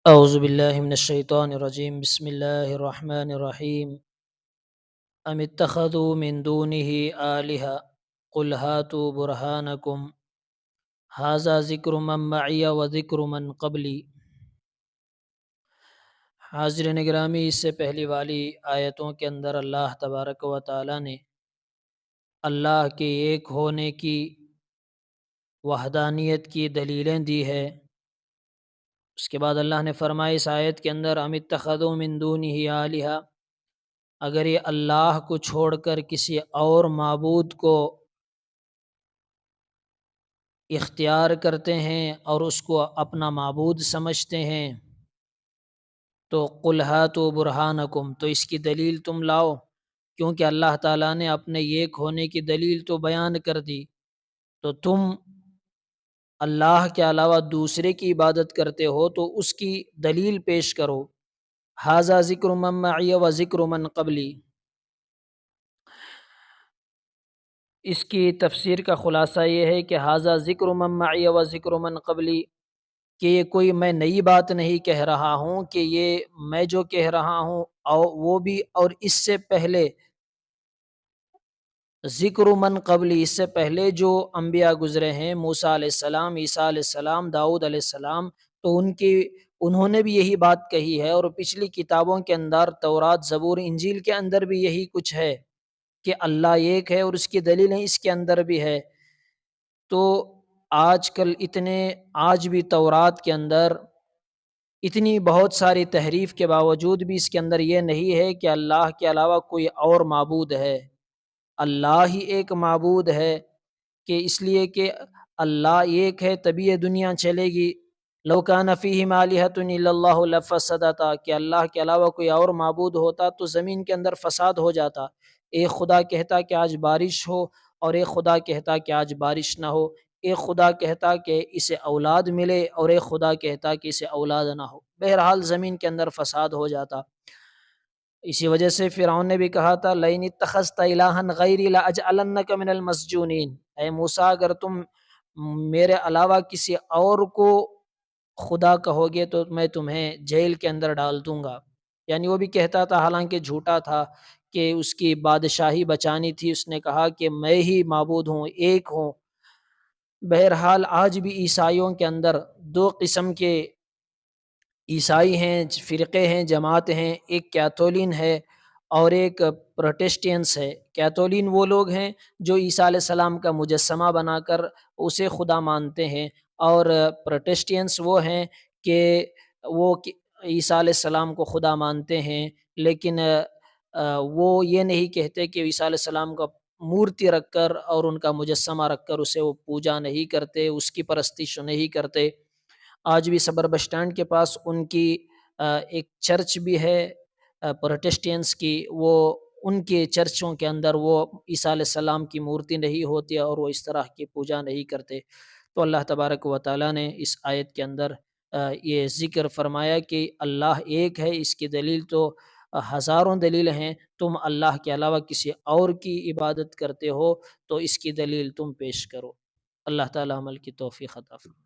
اعوذ باللہ من الشیطان الرجیم بسم اللہ الرحمن الرحیم ام اتخذوا من دونه آلہة قل هاتوا برہانکم ھذا ذکر من معی و ذکر من قبلی۔ حاضرین گرامی، اس سے پہلی والی آیتوں کے اندر اللہ تبارک و تعالی نے اللہ کے ایک ہونے کی وحدانیت کی دلیلیں دی ہے۔ اس کے بعد اللہ نے فرمایا اس آیت کے اندر ام اتخذوا من دونہ آلہة، اگر یہ اللہ کو چھوڑ کر کسی اور معبود کو اختیار کرتے ہیں اور اس کو اپنا معبود سمجھتے ہیں تو قل ہاتوا برہانکم، تو اس کی دلیل تم لاؤ، کیونکہ اللہ تعالیٰ نے اپنے ایک ہونے کی دلیل تو بیان کر دی، تو تم اللہ کے علاوہ دوسرے کی عبادت کرتے ہو تو اس کی دلیل پیش کرو۔ ھذا ذکر من معی و ذکر من قبلی، اس کی تفسیر کا خلاصہ یہ ہے کہ ھذا ذکر من معی و ذکر من قبلی، کہ یہ کوئی میں نئی بات نہیں کہہ رہا ہوں، کہ یہ میں جو کہہ رہا ہوں اور وہ بھی، اور اس سے پہلے ذکر من قبلی، اس سے پہلے جو انبیاء گزرے ہیں، موسیٰ علیہ السلام، عیسیٰ علیہ السلام، داؤد علیہ السلام، تو انہوں نے بھی یہی بات کہی ہے، اور پچھلی کتابوں کے اندر تورات، زبور، انجیل کے اندر بھی یہی کچھ ہے کہ اللہ ایک ہے، اور اس کی دلیلیں اس کے اندر بھی ہے۔ تو آج بھی تورات کے اندر اتنی بہت ساری تحریف کے باوجود بھی اس کے اندر یہ نہیں ہے کہ اللہ کے علاوہ کوئی اور معبود ہے، اللہ ہی ایک معبود ہے، کہ اس لیے کہ اللہ ایک ہے تبھی یہ دنیا چلے گی۔ لو کان فیہما آلہۃ الا اللہ لفسدتا، کہ اللہ کے علاوہ کوئی اور معبود ہوتا تو زمین کے اندر فساد ہو جاتا۔ ایک خدا کہتا کہ آج بارش ہو، اور ایک خدا کہتا کہ آج بارش نہ ہو، ایک خدا کہتا کہ اسے اولاد ملے، اور ایک خدا کہتا کہ اسے اولاد نہ ہو، بہرحال زمین کے اندر فساد ہو جاتا۔ اسی وجہ سے فرعون نے بھی کہا تھا لئن اتخذت الہا غیری لاجعلنک من المسجونین، اے موسیٰ اگر تم میرے علاوہ کسی اور کو خدا کہو گے تو میں تمہیں جیل کے اندر ڈال دوں گا۔ یعنی وہ بھی کہتا تھا، حالانکہ جھوٹا تھا، کہ اس کی بادشاہی بچانی تھی، اس نے کہا کہ میں ہی معبود ہوں، ایک ہوں۔ بہرحال آج بھی عیسائیوں کے اندر دو قسم کے عیسائی ہیں، فرقے ہیں، جماعت ہیں، ایک کیتھولین ہے اور ایک پروٹسٹینٹس ہے۔ کیتھولین وہ لوگ ہیں جو عیسیٰ علیہ السلام کا مجسمہ بنا کر اسے خدا مانتے ہیں، اور پروٹسٹینٹس وہ ہیں کہ وہ عیسیٰ علیہ السلام کو خدا مانتے ہیں، لیکن وہ یہ نہیں کہتے کہ عیسیٰ علیہ السلام کا مورتی رکھ کر اور ان کا مجسمہ رکھ کر اسے وہ پوجا نہیں کرتے، اس کی پرستش نہیں کرتے۔ آج بھی صبر بس اسٹینڈ کے پاس ان کی ایک چرچ بھی ہے پروٹسٹینٹس کی، وہ ان کے چرچوں کے اندر وہ عیسیٰ علیہ السلام کی مورتی نہیں ہوتی اور وہ اس طرح کی پوجا نہیں کرتے۔ تو اللہ تبارک و تعالیٰ نے اس آیت کے اندر یہ ذکر فرمایا کہ اللہ ایک ہے، اس کی دلیل تو ہزاروں دلیل ہیں، تم اللہ کے علاوہ کسی اور کی عبادت کرتے ہو تو اس کی دلیل تم پیش کرو۔ اللہ تعالیٰ عمل کی توفیق عطا فرمائے۔